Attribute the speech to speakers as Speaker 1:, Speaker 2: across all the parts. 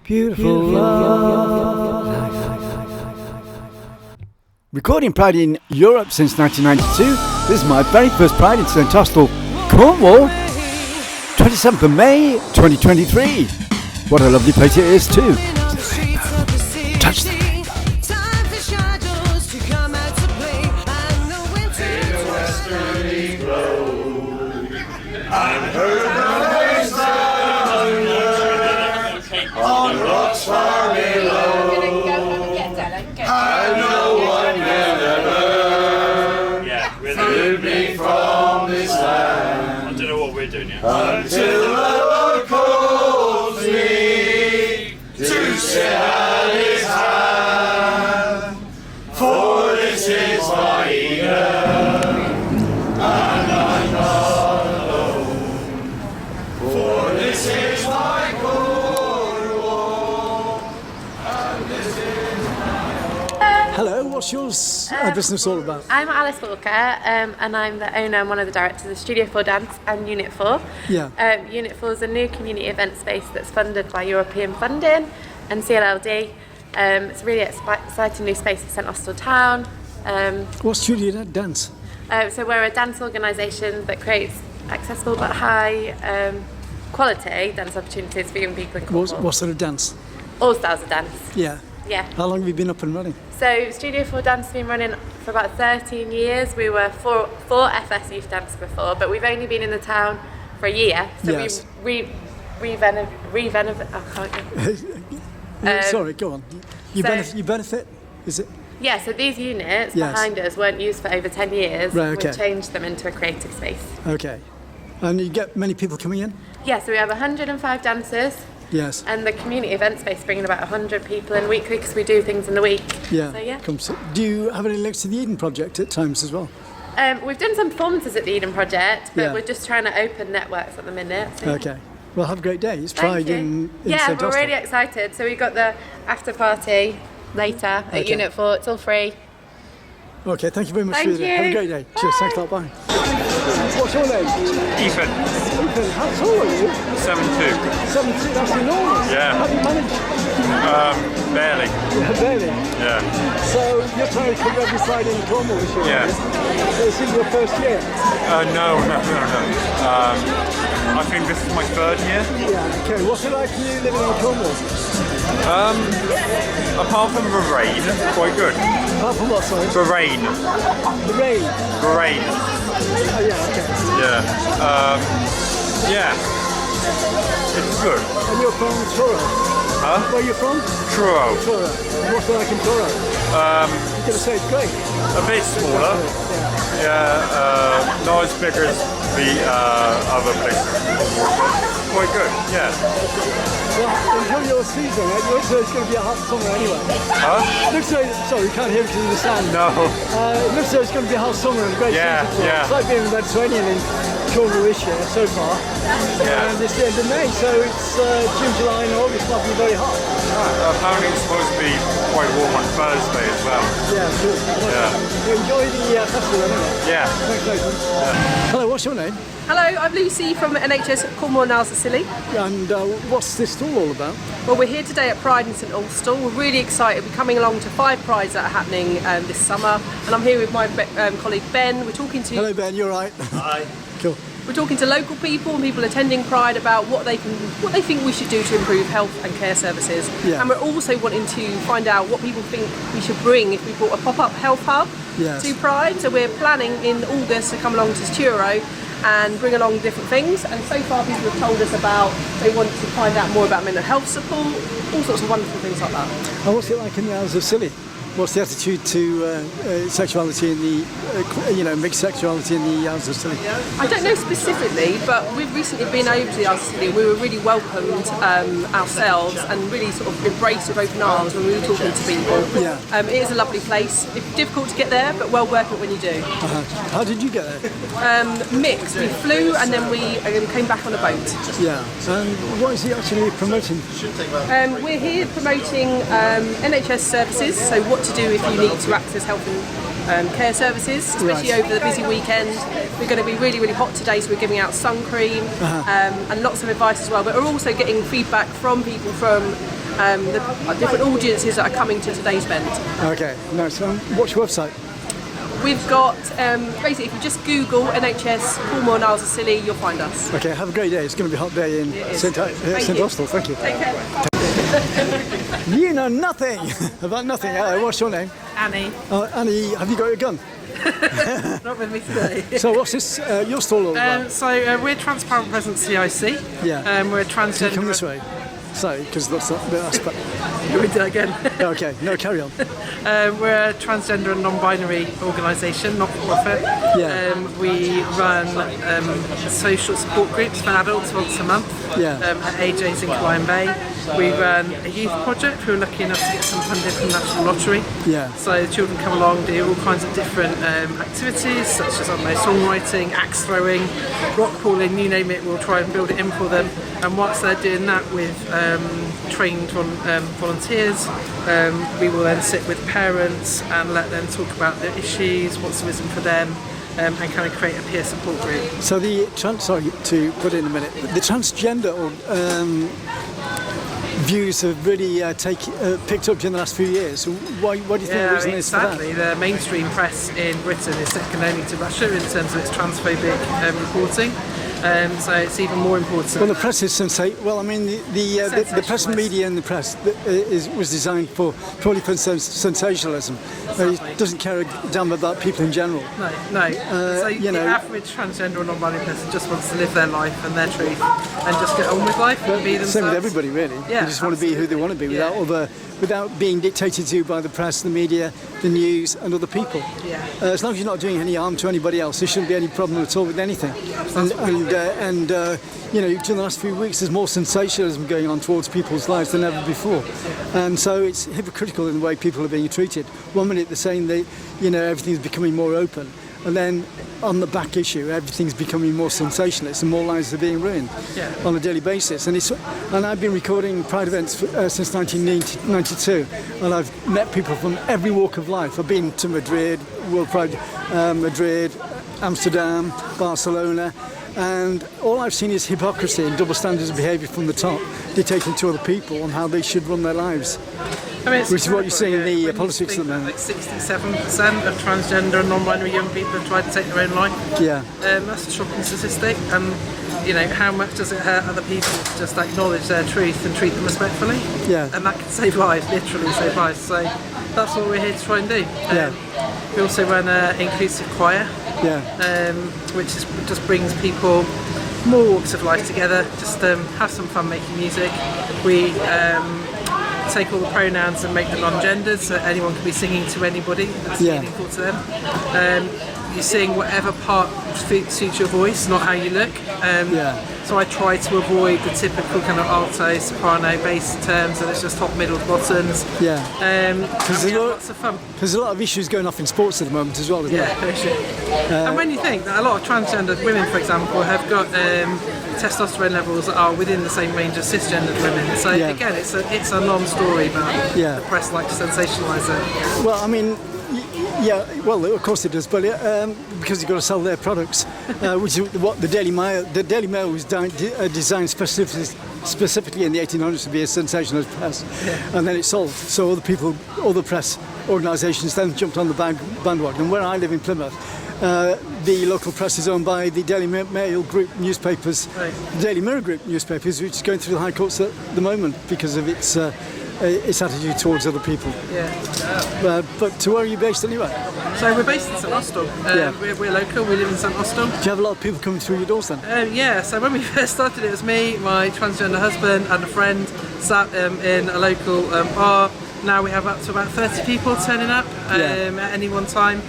Speaker 1: Beautiful love. Recording Pride in Europe since 1992. This is my very first Pride incident, Austell Cornwall, 27th of May 2023. What a lovely place it is too. Touch the rain.
Speaker 2: I've heard the thunder on rocks far below. I know one will ever free me from this land.
Speaker 3: I don't know what we're doing yet.
Speaker 2: Until the Lord calls me to sit at His hand. For this is my Eden, and I'm not alone. For this is my Cornwall, and this is my
Speaker 1: Hello, what's your business all about?
Speaker 4: I'm Alice Walker, and I'm the owner and one of the directors of Studio 4 Dance and Unit 4.
Speaker 1: Yeah.
Speaker 4: Unit 4 is a new community event space that's funded by European funding and CLLD. It's a really exciting new space for St Austell Town.
Speaker 1: What's Studio Dance?
Speaker 4: So we're a dance organisation that creates accessible but high quality dance opportunities for young people in Cornwall.
Speaker 1: What sort of dance?
Speaker 4: All styles of dance.
Speaker 1: Yeah.
Speaker 4: Yeah.
Speaker 1: How long have you been up and running?
Speaker 4: So Studio 4 Dance has been running for about 13 years. We were four FS youth dance before, but we've only been in the town for a year. So
Speaker 1: Yes.
Speaker 4: we
Speaker 1: Sorry, go on. You benefit? Is it?
Speaker 4: Yeah, so these units
Speaker 1: Yes.
Speaker 4: behind us weren't used for over 10 years.
Speaker 1: Right, okay.
Speaker 4: We've changed them into a creative space.
Speaker 1: Okay. And you get many people coming in?
Speaker 4: Yeah, so we have 105 dancers,
Speaker 1: Yes.
Speaker 4: and the community event space bringing about 100 people in weekly because we do things in the week.
Speaker 1: Yeah.
Speaker 4: So yeah.
Speaker 1: Do you have any links to the Eden Project at times as well?
Speaker 4: We've done some performances at the Eden Project, but
Speaker 1: Yeah.
Speaker 4: we're just trying to open networks at the minute. So
Speaker 1: Okay. Well, have a great day. It's
Speaker 4: Thank
Speaker 1: Pride
Speaker 4: you.
Speaker 1: in
Speaker 4: Yeah,
Speaker 1: St.
Speaker 4: we're
Speaker 1: Austell.
Speaker 4: really excited. So we've got the after party later at
Speaker 1: Okay.
Speaker 4: Unit 4. It's all free.
Speaker 1: Okay, thank you very much
Speaker 4: Thank
Speaker 1: for your Have a
Speaker 4: you.
Speaker 1: great day. Cheers, thanks a lot, bye. What's your name?
Speaker 3: Ethan,
Speaker 1: Ethan, how tall are you?
Speaker 3: 7'2".
Speaker 1: 72, that's enormous.
Speaker 3: Yeah.
Speaker 1: How do you manage?
Speaker 3: Barely.
Speaker 1: Yeah, barely.
Speaker 3: Yeah.
Speaker 1: So you're trying to cover every Friday in Cornwall this year?
Speaker 3: Yeah.
Speaker 1: So this is your first year?
Speaker 3: No. I think this is my third year.
Speaker 1: Yeah, okay. What's it like for you living in Cornwall?
Speaker 3: Apart from the rain, quite good.
Speaker 1: Apart from what, sorry?
Speaker 3: The rain.
Speaker 1: The rain?
Speaker 3: The rain.
Speaker 1: Oh yeah, okay.
Speaker 3: Yeah. Yeah. It's good.
Speaker 1: And you're from Truro?
Speaker 3: Huh?
Speaker 1: Where are you from?
Speaker 3: Truro.
Speaker 1: Truro. And what's it like in Truro? You're going to say it's great?
Speaker 3: A bit smaller. Yeah. Not as big as the other places. Quite good. Yeah.
Speaker 1: Well, enjoy your season. It looks like it's going to be a hot summer anyway.
Speaker 3: Huh?
Speaker 1: Looks like, sorry, you can't hear because of the sound.
Speaker 3: No.
Speaker 1: It looks like it's going to be a hot summer and a great
Speaker 3: Yeah,
Speaker 1: season.
Speaker 3: yeah.
Speaker 1: It's like being in the Mediterranean in Cornwall this year so far.
Speaker 3: Yeah.
Speaker 1: And it's the end of May, so it's June, July and August might be very hot.
Speaker 3: Apparently it's supposed to be quite warm on Thursday as well.
Speaker 1: Yeah, sure.
Speaker 3: Yeah.
Speaker 1: So enjoy the festival anyway.
Speaker 3: Yeah.
Speaker 1: Thanks, Nathan. Hello, what's your name?
Speaker 5: Hello, I'm Lucy from NHS Cornwall LGBTQIA.
Speaker 1: And what's this stall all about?
Speaker 5: Well, we're here today at Pride in St Austell. We're really excited. We're coming along to 5 Prides that are happening this summer, and I'm here with my colleague Ben. We're talking to
Speaker 1: Hello, Ben. You're right.
Speaker 3: Hi.
Speaker 1: Cool.
Speaker 5: We're talking to local people and people attending Pride about what they think we should do to improve health and care services.
Speaker 1: Yeah.
Speaker 5: And we're also wanting to find out what people think we should bring if we brought a pop-up health hub
Speaker 1: Yes.
Speaker 5: to Pride. So we're planning in August to come along to Truro and bring along different things, and so far people have told us about they want to find out more about mental health support, all sorts of wonderful things like that.
Speaker 1: And what's it like in the Isles of Scilly? What's the attitude to sexuality in the, mixed sexuality in the Isles of Scilly?
Speaker 5: I don't know specifically, but we've recently been over to the Isles of Scilly. We were really welcomed ourselves and really sort of embraced with open arms when we were talking to people.
Speaker 1: Yeah.
Speaker 5: It is a lovely place. It's difficult to get there, but well worth it when you do.
Speaker 1: How did you get there?
Speaker 5: Mixed. We flew and then we came back on a boat.
Speaker 1: Yeah. And what is he actually promoting?
Speaker 5: We're here promoting NHS services, so what to do if you need to access health and care services, especially
Speaker 1: Right.
Speaker 5: over the busy weekend. We're going to be really, really hot today, so we're giving out sun cream and lots of advice as well. But we're also getting feedback from people from the different audiences that are coming to today's event.
Speaker 1: Okay, nice. What's your website?
Speaker 5: We've got, basically, if you just Google NHS Cornwall and Isles of Scilly, you'll find us.
Speaker 1: Okay, have a great day. It's going to be a hot day in St Austell. Thank you.
Speaker 5: Take care.
Speaker 1: You know nothing about nothing. What's your name?
Speaker 6: Annie.
Speaker 1: Annie, have you got your gun?
Speaker 6: Not with me today.
Speaker 1: So what's this, your stall all about?
Speaker 6: We're Transparent Presence CIC.
Speaker 1: Yeah.
Speaker 6: We're transgender.
Speaker 1: Come this way. Sorry, because that's
Speaker 6: Can we do that again?
Speaker 1: Okay, no, carry on.
Speaker 6: We're a transgender and non-binary organisation, not for profit.
Speaker 1: Yeah.
Speaker 6: We run social support groups for adults once a month
Speaker 1: Yeah.
Speaker 6: at AJ's in Klein Bay. We run a youth project. We were lucky enough to get some funding from the National Lottery.
Speaker 1: Yeah.
Speaker 6: So the children come along, do all kinds of different activities, such as, I don't know, songwriting, axe throwing, rock pooling, you name it, we'll try and build it in for them. And whilst they're doing that with trained volunteers, we will then sit with parents and let them talk about their issues, what's arisen for them, and kind of create a peer support group.
Speaker 1: So sorry to put in a minute, the transgender views have really picked up during the last few years. Why do you think the reason is for that?
Speaker 6: Sadly, the mainstream press in Britain is second only to Russia in terms of its transphobic reporting. So it's even more important.
Speaker 1: Well, the press is well, I mean, the press and media and the press was designed purely for sensationalism. It doesn't care a damn about people in general.
Speaker 6: No. The average transgender or non-binary person just wants to live their life and their truth and just get on with life and be themselves.
Speaker 1: Same with everybody, really.
Speaker 6: Yeah,
Speaker 1: they just want to be who they want to be without being dictated to by the press, the media, the news, and other people.
Speaker 6: Yeah.
Speaker 1: As long as you're not doing any harm to anybody else, there shouldn't be any problem at all with anything. During the last few weeks, there's more sensationalism going on towards people's lives than ever before, and so it's hypocritical in the way people are being treated. One minute they're saying that everything's becoming more open, and then on the back issue, everything's becoming more sensationalist and more lives are being ruined on a daily basis. And I've been recording Pride events since 1992, and I've met people from every walk of life. I've been to Madrid, World Pride, Madrid, Amsterdam, Barcelona, and all I've seen is hypocrisy and double standards of behaviour from the top, dictating to other people on how they should run their lives. Which is what you're seeing in the politics at the moment.
Speaker 6: Like 67% of transgender and non-binary young people have tried to take their own life.
Speaker 1: Yeah.
Speaker 6: That's a shocking statistic. And how much does it hurt other people to just acknowledge their truth and treat them respectfully?
Speaker 1: Yeah.
Speaker 6: And that can save lives, literally save lives. So that's what we're here to try and do. We also run an inclusive choir. Which just brings people more walks of life together, just have some fun making music. We take all the pronouns and make them non-gendered, so anyone can be singing to anybody that's meaningful to them. You sing whatever part suits your voice, not how you look. So I try to avoid the typical kind of alto, soprano, bass terms, and it's just top, middle, bottoms. Because we have lots of fun.
Speaker 1: There's a lot of issues going off in sports at the moment as well, isn't there?
Speaker 6: And when you think that a lot of transgendered women, for example, have got testosterone levels that are within the same range as cisgendered women. So again, it's a non-story, but the press likes to sensationalise it.
Speaker 1: Well, I mean, well, of course it does, but because you've got to sell their products, which is what the Daily Mail was designed specifically in the 1800s to be a sensationalist press, and then it sold. So other press organisations then jumped on the bandwagon. And where I live in Plymouth, the local press is owned by the Daily Mail Group newspapers, the Daily Mirror Group newspapers, which is going through the High Courts at the moment because of its attitude towards other people. But where are you based anyway?
Speaker 6: So we're based in St Austell. We're local, we live in St Austell.
Speaker 1: Do you have a lot of people coming through your doors then?
Speaker 6: So when we first started, it was me, my transgender husband and a friend sat in a local bar. Now we have up to about 30 people turning up at any one time.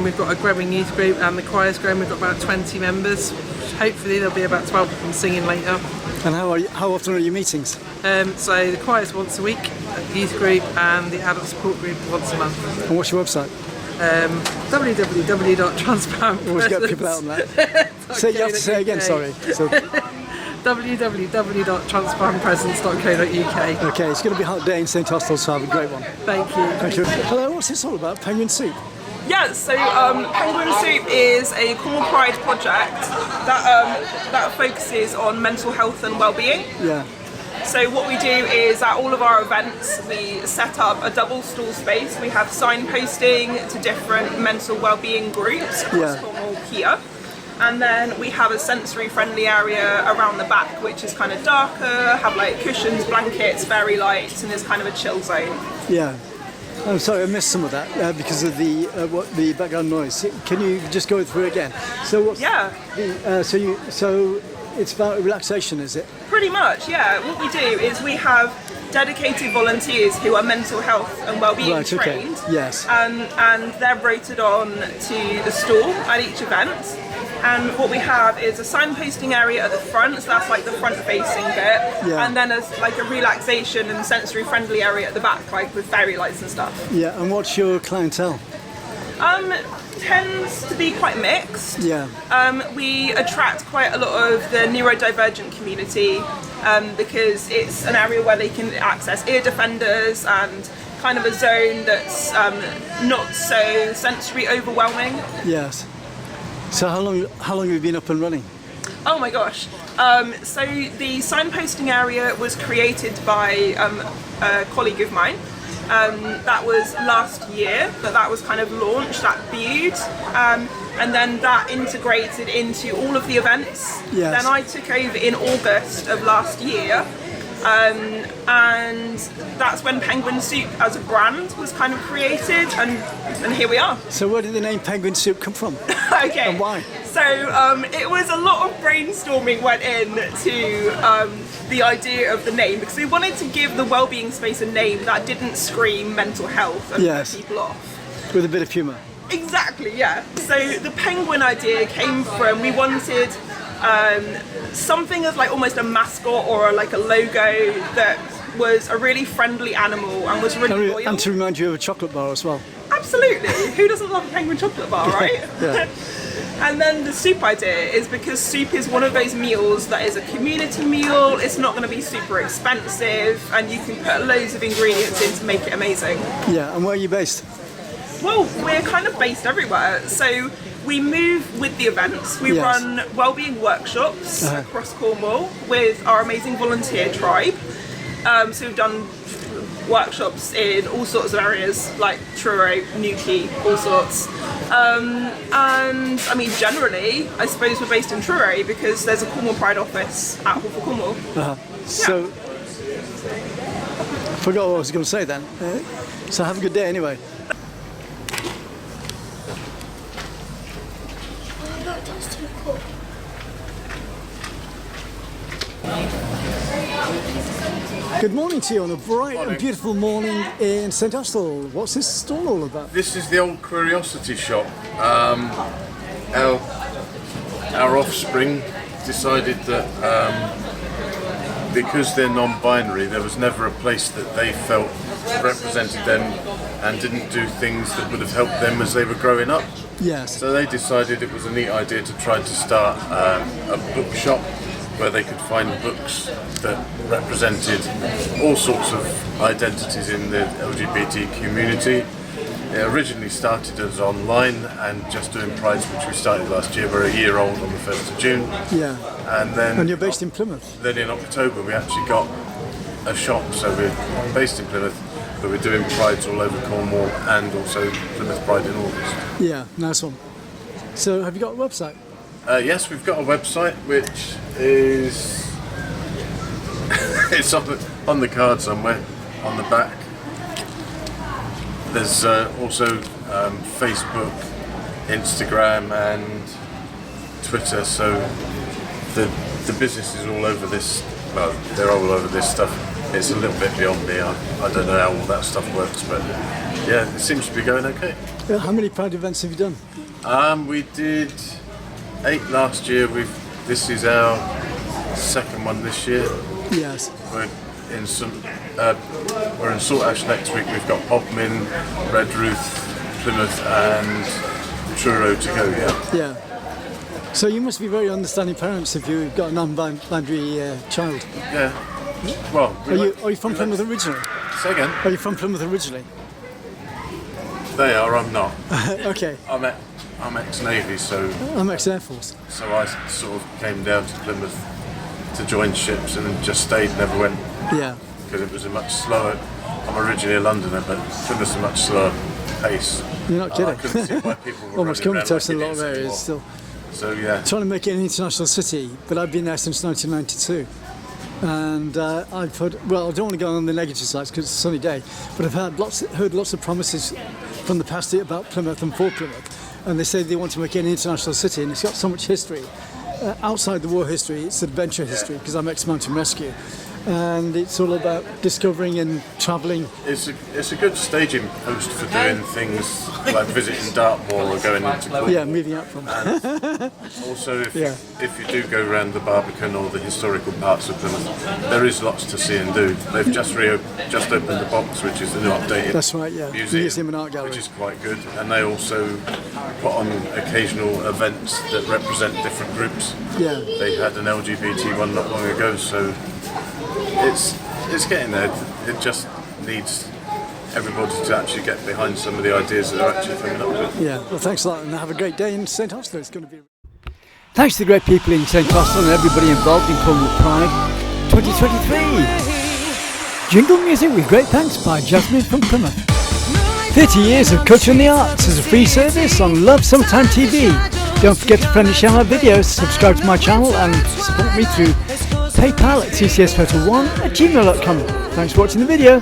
Speaker 6: We've got a growing youth group and the choir's growing. We've got about 20 members. Hopefully there'll be about 12 of them singing later.
Speaker 1: And how often are your meetings?
Speaker 6: So the choir's once a week, the youth group and the adult support group once a month.
Speaker 1: And what's your website?
Speaker 6: www.transparentpresence.co.uk.
Speaker 1: Always get people out on that. You have to say again, sorry. So,
Speaker 6: www.transparentpresence.co.uk.
Speaker 1: Okay, it's going to be a hot day in St Austell, so have a great one.
Speaker 6: Thank you.
Speaker 1: Thank you. Hello, what's this all about? Penguin Soup?
Speaker 7: Yeah, so Penguin Soup is a Cornwall Pride project that focuses on mental health and well-being. So what we do is at all of our events, we set up a double stall space. We have signposting to different mental wellbeing groups across Cornwall here. And then we have a sensory friendly area around the back, which is kind of darker, have like cushions, blankets, fairy lights, and is kind of a chill zone.
Speaker 1: Yeah. I'm sorry, I missed some of that because of the background noise. Can you just go through it again? So what's so it's about relaxation, is it?
Speaker 7: Pretty much, yeah. What we do is we have dedicated volunteers who are mental health and wellbeing trained.
Speaker 1: Okay. Yes.
Speaker 7: And they're rotated on to the stall at each event. And what we have is a signposting area at the front, so that's like the front-facing bit, and then like a relaxation and sensory-friendly area at the back, like with fairy lights and stuff.
Speaker 1: Yeah, and what's your clientele?
Speaker 7: Tends to be quite mixed.
Speaker 1: Yeah.
Speaker 7: We attract quite a lot of the neurodivergent community because it's an area where they can access ear defenders and kind of a zone that's not so sensory overwhelming.
Speaker 1: Yes. So how long have you been up and running?
Speaker 7: Oh my gosh. So the signposting area was created by a colleague of mine. That was last year that was kind of launched, that viewed. And then that integrated into all of the events.
Speaker 1: Yes.
Speaker 7: Then I took over in August of last year. And that's when Penguin Soup as a brand was kind of created, and here we are.
Speaker 1: So where did the name Penguin Soup come from?
Speaker 7: Okay.
Speaker 1: And why?
Speaker 7: So it was a lot of brainstorming went into the idea of the name, because we wanted to give the wellbeing space a name that didn't scream mental health and put people off.
Speaker 1: With a bit of humour.
Speaker 7: Exactly, yeah. So the penguin idea came from, we wanted something as like almost a mascot or like a logo that was a really friendly animal and was really loyal.
Speaker 1: And to remind you of a chocolate bar as well.
Speaker 7: Absolutely. Who doesn't love a penguin chocolate bar, right?
Speaker 1: Yeah.
Speaker 7: And then the soup idea is because soup is one of those meals that is a community meal. It's not going to be super expensive, and you can put loads of ingredients in to make it amazing.
Speaker 1: Yeah, and where are you based?
Speaker 7: Well, we're kind of based everywhere. So we move with the events. We run wellbeing workshops across Cornwall with our amazing volunteer tribe. So we've done workshops in all sorts of areas like Truro, Newquay, all sorts. And I mean, generally, I suppose we're based in Truro because there's a Cornwall Pride office at Hall for Cornwall.
Speaker 1: So, I forgot what I was going to say then. So have a good day anyway. Good morning to you on a bright and beautiful morning in St Austell. What's this stall all about?
Speaker 2: This is the old curiosity shop. Our offspring decided that because they're non-binary, there was never a place that they felt represented them and didn't do things that would have helped them as they were growing up.
Speaker 1: Yes.
Speaker 2: So they decided it was a neat idea to try to start a bookshop where they could find books that represented all sorts of identities in the LGBT community. It originally started as online and just doing prides, which we started last year. We're a year old on the 1st of June.
Speaker 1: Yeah.
Speaker 2: And
Speaker 1: you're based in Plymouth?
Speaker 2: Then in October we actually got a shop, so we're based in Plymouth, but we're doing prides all over Cornwall and also Plymouth Pride in August.
Speaker 1: Yeah, nice one. So have you got a website?
Speaker 2: Yes, we've got a website which is it's on the card somewhere on the back. There's also Facebook, Instagram and Twitter, so the business is all over this. Well, they're all over this stuff. It's a little bit beyond me. I don't know how all that stuff works, but yeah, it seems to be going okay.
Speaker 1: How many Pride events have you done?
Speaker 2: We did 8 last year. This is our second one this year.
Speaker 1: Yes.
Speaker 2: We're in Saltash next week. We've got Hu+Man, Redruth, Plymouth, and Truro to go.
Speaker 1: Yeah. So you must be very understanding parents if you've got a non-binary child.
Speaker 2: Yeah. Well,
Speaker 1: are you from Plymouth originally?
Speaker 2: Say again.
Speaker 1: Are you from Plymouth originally?
Speaker 2: They are. I'm not.
Speaker 1: Okay.
Speaker 2: I'm ex-Navy, so
Speaker 1: I'm ex-Air Force.
Speaker 2: So I sort of came down to Plymouth to join ships and then just stayed, never went
Speaker 1: Yeah.
Speaker 2: Because it was a much slower. I'm originally a Londoner, but Plymouth's a much slower pace.
Speaker 1: You're not kidding.
Speaker 2: I couldn't see why people were
Speaker 1: Almost
Speaker 2: running around
Speaker 1: comatose
Speaker 2: like
Speaker 1: in a lot of
Speaker 2: idiots
Speaker 1: areas
Speaker 2: anymore.
Speaker 1: still.
Speaker 2: So yeah.
Speaker 1: Trying to make it an international city, but I've been there since 1992. And I've heard, well, I don't want to go on the negative sides because it's a sunny day, but I've heard lots of promises from the past about Plymouth and for Plymouth. And they say they want to make it an international city, and it's got so much history. Outside the war history, it's adventure history, because I'm ex-mountain rescue. And it's all about discovering and travelling.
Speaker 2: It's a good staging post for doing things like visiting Dartmoor or going into Cornwall.
Speaker 1: Yeah, moving out from.
Speaker 2: Also, if you do go around the Barbican or the historical parts of Plymouth, there is lots to see and do. They've just opened the Box, which is the new updated
Speaker 1: That's right, yeah. Museum and Art Gallery,
Speaker 2: which is quite good. And they also put on occasional events that represent different groups.
Speaker 1: Yeah.
Speaker 2: They had an LGBT one not long ago, so it's getting there. It just needs everybody to actually get behind some of the ideas that are actually coming up with.
Speaker 1: Yeah, well, thanks a lot, and have a great day in St Austell. It's going to be. Thanks to the great people in St Austell and everybody involved in Cornwall Pride 2023. Jingle music with great thanks by Jasmine from Plymouth. 30 years of culture and the arts as a free service on Love Sometime TV. Don't forget to friendly share my videos, subscribe to my channel and support me through PayPal at tcsphoto1@gmail.com. Thanks for watching the video.